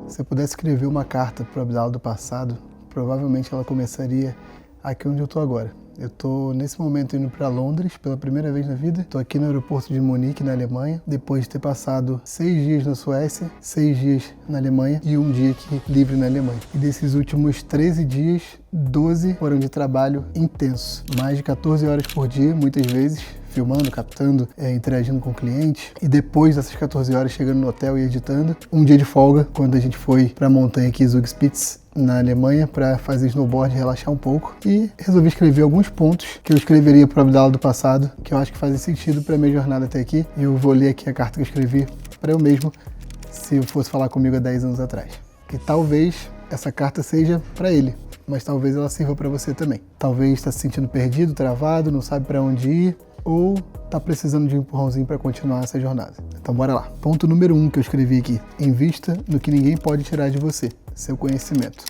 Se eu pudesse escrever uma carta para o Abdala do passado, provavelmente ela começaria aqui onde eu estou agora. Eu estou nesse momento indo para Londres pela primeira vez na vida. Estou aqui no aeroporto de Munique, na Alemanha, depois de ter passado 6 dias na Suécia, 6 dias na Alemanha e um dia aqui livre na Alemanha. E desses últimos 13 dias, 12 foram de trabalho intenso. Mais de 14 horas por dia, muitas vezes, filmando, captando, interagindo com o cliente. E depois dessas 14 horas, chegando no hotel e editando. Um dia de folga, quando a gente foi para a montanha aqui, Zugspitze, na Alemanha, para fazer snowboard, relaxar um pouco. E resolvi escrever alguns pontos que eu escreveria para o Abdala do passado, que eu acho que fazem sentido para a minha jornada até aqui. E eu vou ler aqui a carta que eu escrevi para eu mesmo, se eu fosse falar comigo há 10 anos atrás. Que talvez essa carta seja para ele, mas talvez ela sirva para você também. Talvez está se sentindo perdido, travado, não sabe para onde ir, ou está precisando de um empurrãozinho para continuar essa jornada. Então bora lá. Ponto número 1 que eu escrevi aqui. Invista no que ninguém pode tirar de você, seu conhecimento.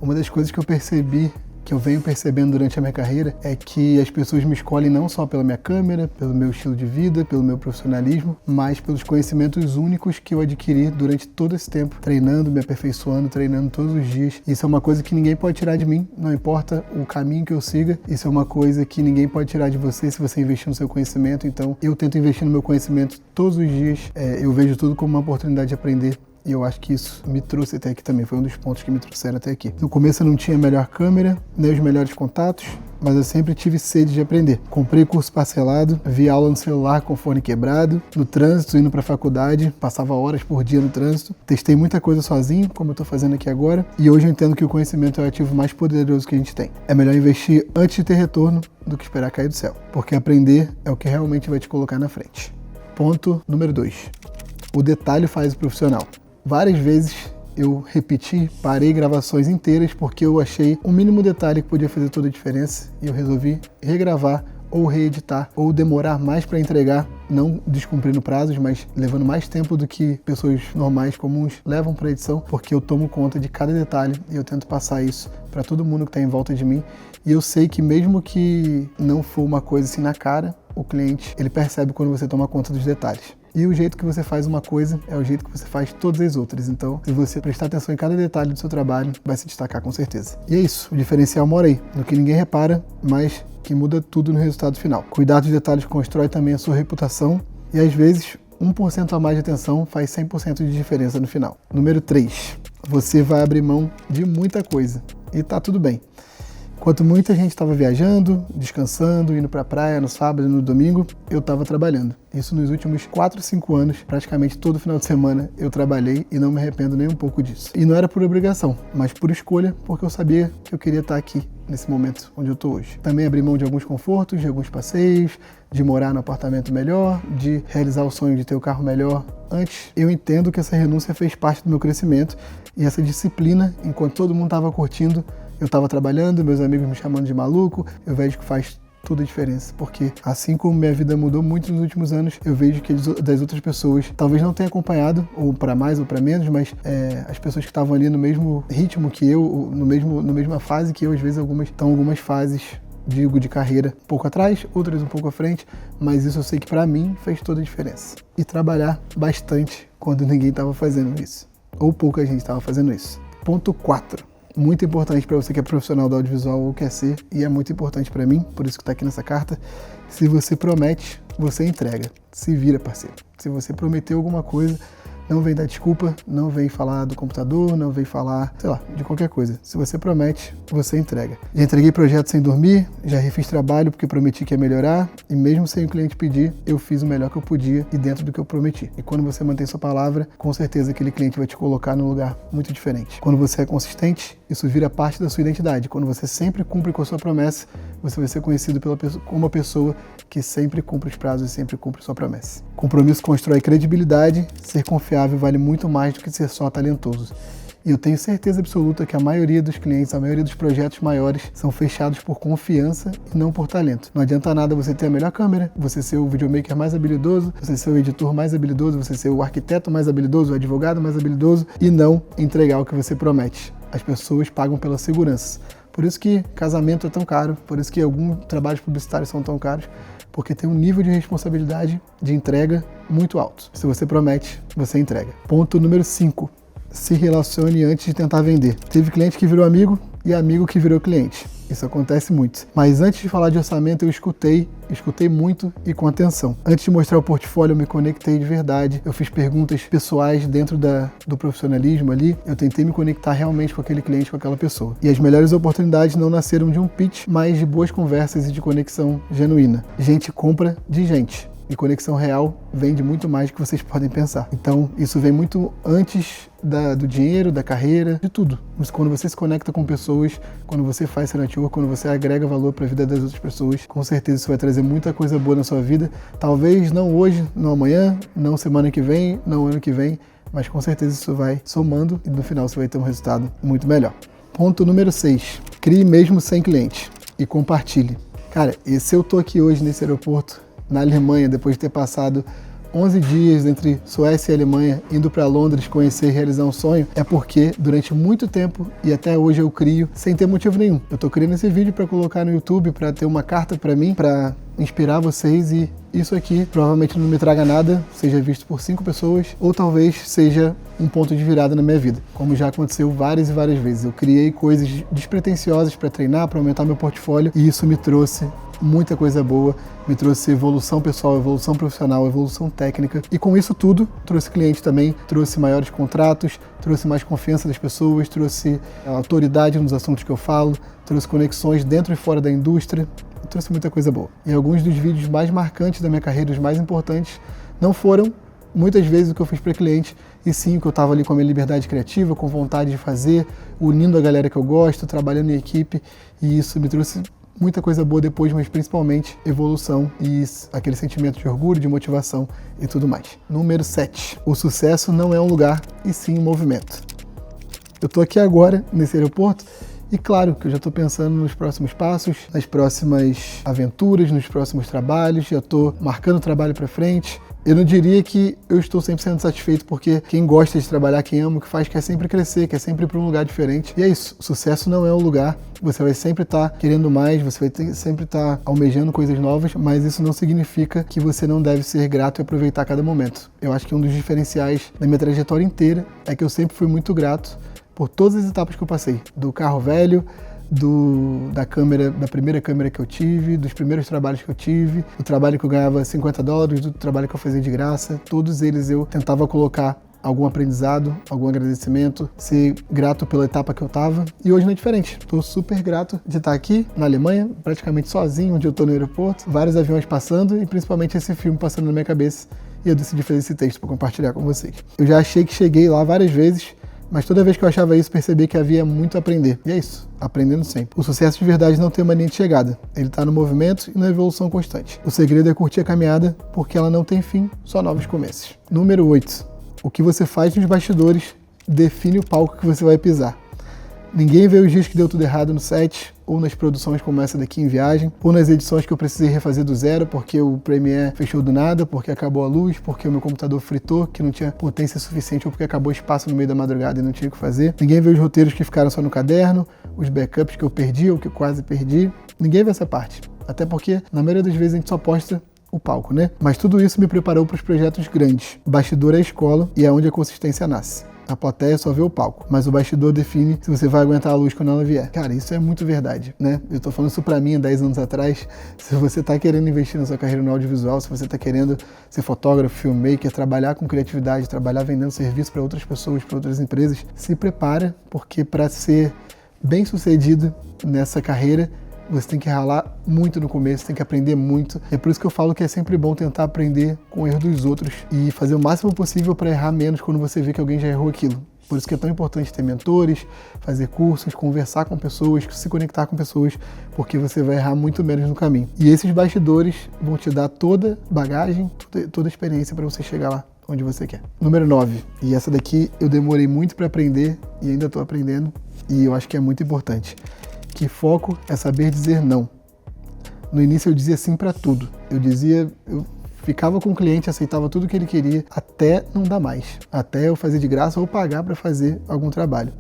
Uma das coisas que eu percebi, que eu venho percebendo durante a minha carreira, é que as pessoas me escolhem não só pela minha câmera, pelo meu estilo de vida, pelo meu profissionalismo, mas pelos conhecimentos únicos que eu adquiri durante todo esse tempo, treinando, me aperfeiçoando, treinando todos os dias. Isso é uma coisa que ninguém pode tirar de mim, não importa o caminho que eu siga. Isso é uma coisa que ninguém pode tirar de você se você investir no seu conhecimento. Então, eu tento investir no meu conhecimento todos os dias. Eu vejo tudo como uma oportunidade de aprender. E eu acho que isso me trouxe até aqui também, foi um dos pontos que me trouxeram até aqui. No começo eu não tinha a melhor câmera, nem os melhores contatos, mas eu sempre tive sede de aprender. Comprei curso parcelado, vi aula no celular com fone quebrado, no trânsito, indo para a faculdade, passava horas por dia no trânsito. Testei muita coisa sozinho, como eu estou fazendo aqui agora, e hoje eu entendo que o conhecimento é o ativo mais poderoso que a gente tem. É melhor investir antes de ter retorno do que esperar cair do céu, porque aprender é o que realmente vai te colocar na frente. Ponto número 2. O detalhe faz o profissional. Várias vezes eu repeti, parei gravações inteiras porque eu achei um mínimo detalhe que podia fazer toda a diferença e eu resolvi regravar ou reeditar ou demorar mais para entregar, não descumprindo prazos, mas levando mais tempo do que pessoas normais, comuns, levam para edição, porque eu tomo conta de cada detalhe e eu tento passar isso para todo mundo que está em volta de mim. E eu sei que mesmo que não for uma coisa assim na cara, o cliente, ele percebe quando você toma conta dos detalhes. E o jeito que você faz uma coisa é o jeito que você faz todas as outras. Então, se você prestar atenção em cada detalhe do seu trabalho, vai se destacar com certeza. E é isso, o diferencial mora aí, no que ninguém repara, mas que muda tudo no resultado final. Cuidar dos detalhes constrói também a sua reputação e às vezes 1% a mais de atenção faz 100% de diferença no final. Número 3. Você vai abrir mão de muita coisa e tá tudo bem. Enquanto muita gente estava viajando, descansando, indo para a praia no sábado e no domingo, eu estava trabalhando. Isso nos últimos 4, 5 anos, praticamente todo final de semana eu trabalhei e não me arrependo nem um pouco disso. E não era por obrigação, mas por escolha, porque eu sabia que eu queria estar aqui nesse momento onde eu estou hoje. Também abri mão de alguns confortos, de alguns passeios, de morar no apartamento melhor, de realizar o sonho de ter o carro melhor. Antes, eu entendo que essa renúncia fez parte do meu crescimento e essa disciplina, enquanto todo mundo estava curtindo, eu estava trabalhando, meus amigos me chamando de maluco, eu vejo que faz toda a diferença, porque assim como minha vida mudou muito nos últimos anos, eu vejo que das outras pessoas, talvez não tenha acompanhado, ou para mais ou para menos, mas as pessoas que estavam ali no mesmo ritmo que eu, na mesma fase que eu, às vezes algumas fases, digo, de carreira um pouco atrás, outras um pouco à frente, mas isso eu sei que para mim fez toda a diferença. E trabalhar bastante quando ninguém estava fazendo isso, ou pouca gente estava fazendo isso. Ponto 4. Muito importante para você que é profissional do audiovisual ou quer ser, e é muito importante para mim, por isso que está aqui nessa carta. Se você promete, você entrega. Se vira, parceiro. Se você prometeu alguma coisa, não vem dar desculpa, não vem falar do computador, não vem falar, sei lá, de qualquer coisa. Se você promete, você entrega. Já entreguei projeto sem dormir, já refiz trabalho porque prometi que ia melhorar, e mesmo sem o cliente pedir, eu fiz o melhor que eu podia e dentro do que eu prometi. E quando você mantém sua palavra, com certeza aquele cliente vai te colocar num lugar muito diferente. Quando você é consistente, isso vira parte da sua identidade. Quando você sempre cumpre com a sua promessa, você vai ser conhecido como uma pessoa que sempre cumpre os prazos e sempre cumpre sua promessa. Compromisso constrói credibilidade, ser confiável vale muito mais do que ser só talentoso. E eu tenho certeza absoluta que a maioria dos clientes, a maioria dos projetos maiores são fechados por confiança e não por talento. Não adianta nada você ter a melhor câmera, você ser o videomaker mais habilidoso, você ser o editor mais habilidoso, você ser o arquiteto mais habilidoso, o advogado mais habilidoso e não entregar o que você promete. As pessoas pagam pela segurança. Por isso que casamento é tão caro, por isso que alguns trabalhos publicitários são tão caros, porque tem um nível de responsabilidade de entrega muito alto. Se você promete, você entrega. Ponto número 5. se relacione antes de tentar vender. Teve cliente que virou amigo e amigo que virou cliente. Isso acontece muito. Mas antes de falar de orçamento, eu escutei muito e com atenção. Antes de mostrar o portfólio, eu me conectei de verdade. Eu fiz perguntas pessoais dentro do profissionalismo ali. Eu tentei me conectar realmente com aquele cliente, com aquela pessoa. E as melhores oportunidades não nasceram de um pitch, mas de boas conversas e de conexão genuína. Gente compra de gente. E conexão real vende muito mais do que vocês podem pensar. Então, isso vem muito antes do dinheiro, da carreira, de tudo. Mas quando você se conecta com pessoas, quando você faz seu network, quando você agrega valor para a vida das outras pessoas, com certeza isso vai trazer muita coisa boa na sua vida. Talvez não hoje, não amanhã, não semana que vem, não ano que vem, mas com certeza isso vai somando e no final você vai ter um resultado muito melhor. Ponto número 6. Crie mesmo sem cliente e compartilhe. Cara, e se eu tô aqui hoje nesse aeroporto, na Alemanha, depois de ter passado 11 dias entre Suécia e Alemanha, indo para Londres conhecer e realizar um sonho, é porque durante muito tempo e até hoje eu crio sem ter motivo nenhum. Eu tô criando esse vídeo para colocar no YouTube, para ter uma carta para mim, para inspirar vocês, e isso aqui provavelmente não me traga nada, seja visto por 5 pessoas, ou talvez seja um ponto de virada na minha vida, como já aconteceu várias e várias vezes. Eu criei coisas despretensiosas para treinar, para aumentar meu portfólio, e isso me trouxe muita coisa boa, me trouxe evolução pessoal, evolução profissional, evolução técnica, e com isso tudo trouxe cliente também, trouxe maiores contratos, trouxe mais confiança das pessoas, trouxe autoridade nos assuntos que eu falo, trouxe conexões dentro e fora da indústria, trouxe muita coisa boa. E alguns dos vídeos mais marcantes da minha carreira, os mais importantes, não foram muitas vezes o que eu fiz para cliente, e sim o que eu estava ali com a minha liberdade criativa, com vontade de fazer, unindo a galera que eu gosto, trabalhando em equipe, e isso me trouxe muita coisa boa depois, mas principalmente evolução e aquele sentimento de orgulho, de motivação e tudo mais. Número 7. O sucesso não é um lugar, e sim um movimento. Eu tô aqui agora, nesse aeroporto, e claro que eu já estou pensando nos próximos passos, nas próximas aventuras, nos próximos trabalhos, já estou marcando o trabalho para frente. Eu não diria que eu estou 100% satisfeito, porque quem gosta de trabalhar, quem ama o que faz, quer sempre crescer, quer sempre ir para um lugar diferente. E é isso, o sucesso não é um lugar, você vai sempre estar querendo mais, você vai sempre estar almejando coisas novas, mas isso não significa que você não deve ser grato e aproveitar cada momento. Eu acho que um dos diferenciais da minha trajetória inteira é que eu sempre fui muito grato por todas as etapas que eu passei, do carro velho, da primeira câmera que eu tive, dos primeiros trabalhos que eu tive, do trabalho que eu ganhava $50, do trabalho que eu fazia de graça, todos eles eu tentava colocar algum aprendizado, algum agradecimento, ser grato pela etapa que eu estava, e hoje não é diferente. Estou super grato de estar aqui na Alemanha, praticamente sozinho, onde eu estou no aeroporto, vários aviões passando e principalmente esse filme passando na minha cabeça, e eu decidi fazer esse texto para compartilhar com vocês. Eu já achei que cheguei lá várias vezes, mas toda vez que eu achava isso, percebi que havia muito a aprender. E é isso, aprendendo sempre. O sucesso de verdade não tem uma linha de chegada. Ele está no movimento e na evolução constante. O segredo é curtir a caminhada, porque ela não tem fim, só novos começos. Número 8. O que você faz nos bastidores define o palco que você vai pisar. Ninguém vê os dias que deu tudo errado no set, ou nas produções como essa daqui em Viagem, ou nas edições que eu precisei refazer do zero porque o Premiere fechou do nada, porque acabou a luz, porque o meu computador fritou, que não tinha potência suficiente, ou porque acabou espaço no meio da madrugada e não tinha o que fazer. Ninguém vê os roteiros que ficaram só no caderno, os backups que eu perdi ou que eu quase perdi. Ninguém vê essa parte. Até porque, na maioria das vezes, a gente só posta o palco, né? Mas tudo isso me preparou para os projetos grandes. O bastidor é a escola e é onde a consistência nasce. A plateia só vê o palco, mas o bastidor define se você vai aguentar a luz quando ela vier. Cara, isso é muito verdade, né? Eu tô falando isso pra mim há 10 anos atrás. Se você tá querendo investir na sua carreira no audiovisual, se você tá querendo ser fotógrafo, filmmaker, trabalhar com criatividade, trabalhar vendendo serviço para outras pessoas, para outras empresas, se prepara, porque para ser bem sucedido nessa carreira, você tem que ralar muito no começo, tem que aprender muito. É por isso que eu falo que é sempre bom tentar aprender com o erro dos outros e fazer o máximo possível para errar menos quando você vê que alguém já errou aquilo. Por isso que é tão importante ter mentores, fazer cursos, conversar com pessoas, se conectar com pessoas, porque você vai errar muito menos no caminho. E esses bastidores vão te dar toda bagagem, toda a experiência para você chegar lá onde você quer. Número 9. E essa daqui eu demorei muito para aprender e ainda estou aprendendo, e eu acho que é muito importante. Que foco é saber dizer não. No início eu dizia sim para tudo. Eu ficava com o cliente, aceitava tudo que ele queria, até não dar mais. Até eu fazer de graça ou pagar para fazer algum trabalho.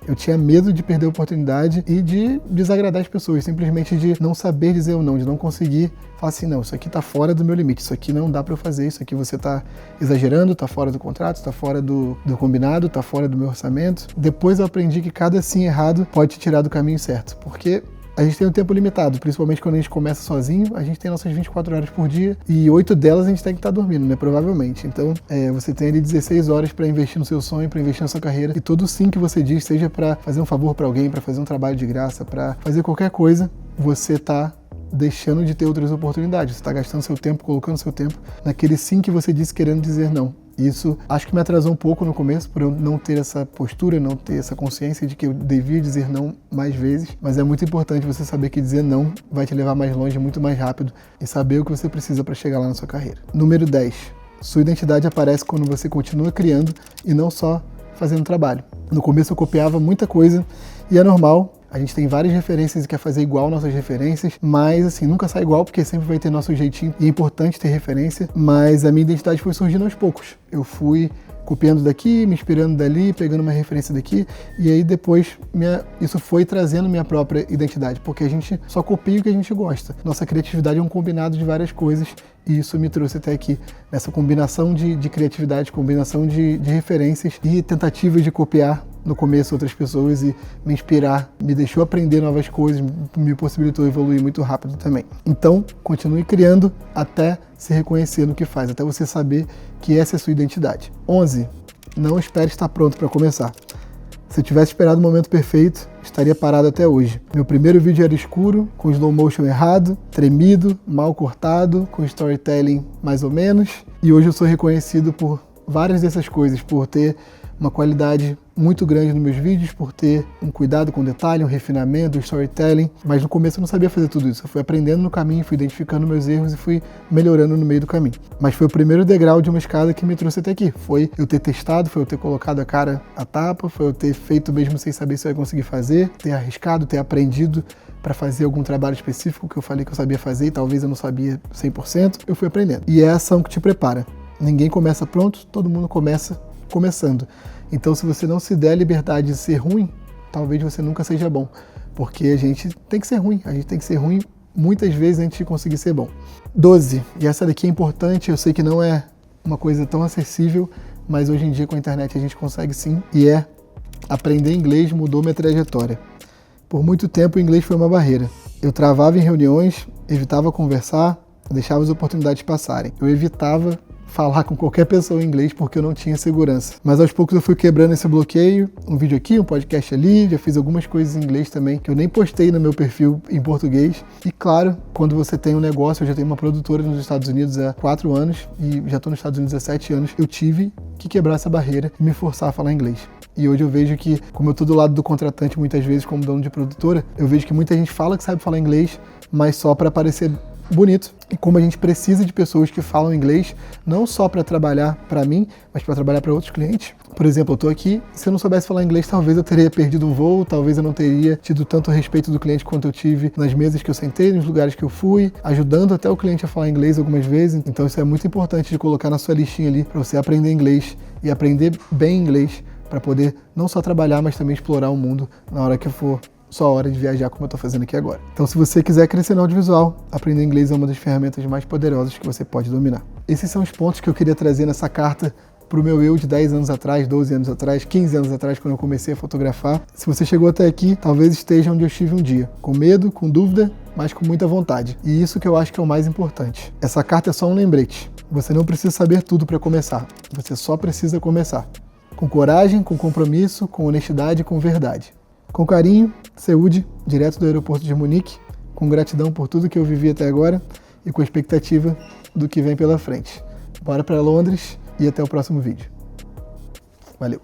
Eu tinha medo de perder a oportunidade e de desagradar as pessoas, simplesmente de não saber dizer ou não, de não conseguir falar assim, não, isso aqui tá fora do meu limite, isso aqui não dá para eu fazer, isso aqui você tá exagerando, tá fora do contrato, tá fora do combinado, tá fora do meu orçamento. Depois eu aprendi que cada sim errado pode te tirar do caminho certo, porque a gente tem um tempo limitado, principalmente quando a gente começa sozinho, a gente tem nossas 24 horas por dia e 8 delas a gente tem que estar dormindo, né? Provavelmente. Então, você tem ali 16 horas para investir no seu sonho, para investir na sua carreira e todo sim que você diz, seja para fazer um favor para alguém, para fazer um trabalho de graça, para fazer qualquer coisa, você tá deixando de ter outras oportunidades. Você está gastando seu tempo, colocando seu tempo naquele sim que você disse querendo dizer não. Isso acho que me atrasou um pouco no começo, por eu não ter essa postura, não ter essa consciência de que eu devia dizer não mais vezes, mas é muito importante você saber que dizer não vai te levar mais longe, muito mais rápido, e saber o que você precisa para chegar lá na sua carreira. Número 10. Sua identidade aparece quando você continua criando e não só fazendo trabalho. No começo eu copiava muita coisa e é normal. A gente tem várias referências e quer fazer igual nossas referências, mas assim, nunca sai igual porque sempre vai ter nosso jeitinho e é importante ter referência, mas a minha identidade foi surgindo aos poucos. Eu fui copiando daqui, me inspirando dali, pegando uma referência daqui e aí depois isso foi trazendo minha própria identidade, porque a gente só copia o que a gente gosta. Nossa criatividade é um combinado de várias coisas e isso me trouxe até aqui, nessa combinação de criatividade, combinação de referências e tentativas de copiar no começo outras pessoas e me inspirar, me deixou aprender novas coisas, me possibilitou evoluir muito rápido também. Então, continue criando até se reconhecer no que faz, até você saber que essa é a sua identidade. 11. Não espere estar pronto para começar. Se eu tivesse esperado o momento perfeito, estaria parado até hoje. Meu primeiro vídeo era escuro, com slow motion errado, tremido, mal cortado, com storytelling mais ou menos, e hoje eu sou reconhecido por várias dessas coisas, por ter uma qualidade muito grande nos meus vídeos, por ter um cuidado com detalhe, um refinamento, um storytelling, mas no começo eu não sabia fazer tudo isso. Eu fui aprendendo no caminho, fui identificando meus erros e fui melhorando no meio do caminho. Mas foi o primeiro degrau de uma escada que me trouxe até aqui. Foi eu ter testado, foi eu ter colocado a cara a tapa, foi eu ter feito mesmo sem saber se eu ia conseguir fazer, ter arriscado, ter aprendido para fazer algum trabalho específico que eu falei que eu sabia fazer e talvez eu não sabia 100%, eu fui aprendendo. E é a ação que te prepara. Ninguém começa pronto, todo mundo começa começando. Então, se você não se der a liberdade de ser ruim, talvez você nunca seja bom. Porque a gente tem que ser ruim. A gente tem que ser ruim muitas vezes antes de conseguir ser bom. 12. E essa daqui é importante. Eu sei que não é uma coisa tão acessível, mas hoje em dia com a internet a gente consegue sim. E é aprender inglês mudou minha trajetória. Por muito tempo o inglês foi uma barreira. Eu travava em reuniões, evitava conversar, deixava as oportunidades passarem. Eu evitava falar com qualquer pessoa em inglês porque eu não tinha segurança. Mas aos poucos eu fui quebrando esse bloqueio, um vídeo aqui, um podcast ali, já fiz algumas coisas em inglês também que eu nem postei no meu perfil em português. E claro, quando você tem um negócio, eu já tenho uma produtora nos Estados Unidos há 4 anos e já estou nos Estados Unidos há 7 anos, eu tive que quebrar essa barreira e me forçar a falar inglês. E hoje eu vejo que, como eu estou do lado do contratante muitas vezes como dono de produtora, eu vejo que muita gente fala que sabe falar inglês, mas só para parecer bonito. E como a gente precisa de pessoas que falam inglês, não só para trabalhar para mim, mas para trabalhar para outros clientes. Por exemplo, eu estou aqui, se eu não soubesse falar inglês, talvez eu teria perdido um voo, talvez eu não teria tido tanto respeito do cliente quanto eu tive nas mesas que eu sentei, nos lugares que eu fui, ajudando até o cliente a falar inglês algumas vezes. Então isso é muito importante de colocar na sua listinha ali para você aprender inglês e aprender bem inglês para poder não só trabalhar, mas também explorar o mundo na hora que for só a hora de viajar, como eu estou fazendo aqui agora. Então, se você quiser crescer no audiovisual, aprender inglês é uma das ferramentas mais poderosas que você pode dominar. Esses são os pontos que eu queria trazer nessa carta para o meu eu de 10 anos atrás, 12 anos atrás, 15 anos atrás, quando eu comecei a fotografar. Se você chegou até aqui, talvez esteja onde eu estive um dia, com medo, com dúvida, mas com muita vontade. E isso que eu acho que é o mais importante. Essa carta é só um lembrete. Você não precisa saber tudo para começar. Você só precisa começar. Com coragem, com compromisso, com honestidade e com verdade. Com carinho, Seude, direto do aeroporto de Munique, com gratidão por tudo que eu vivi até agora e com a expectativa do que vem pela frente. Bora para Londres e até o próximo vídeo. Valeu!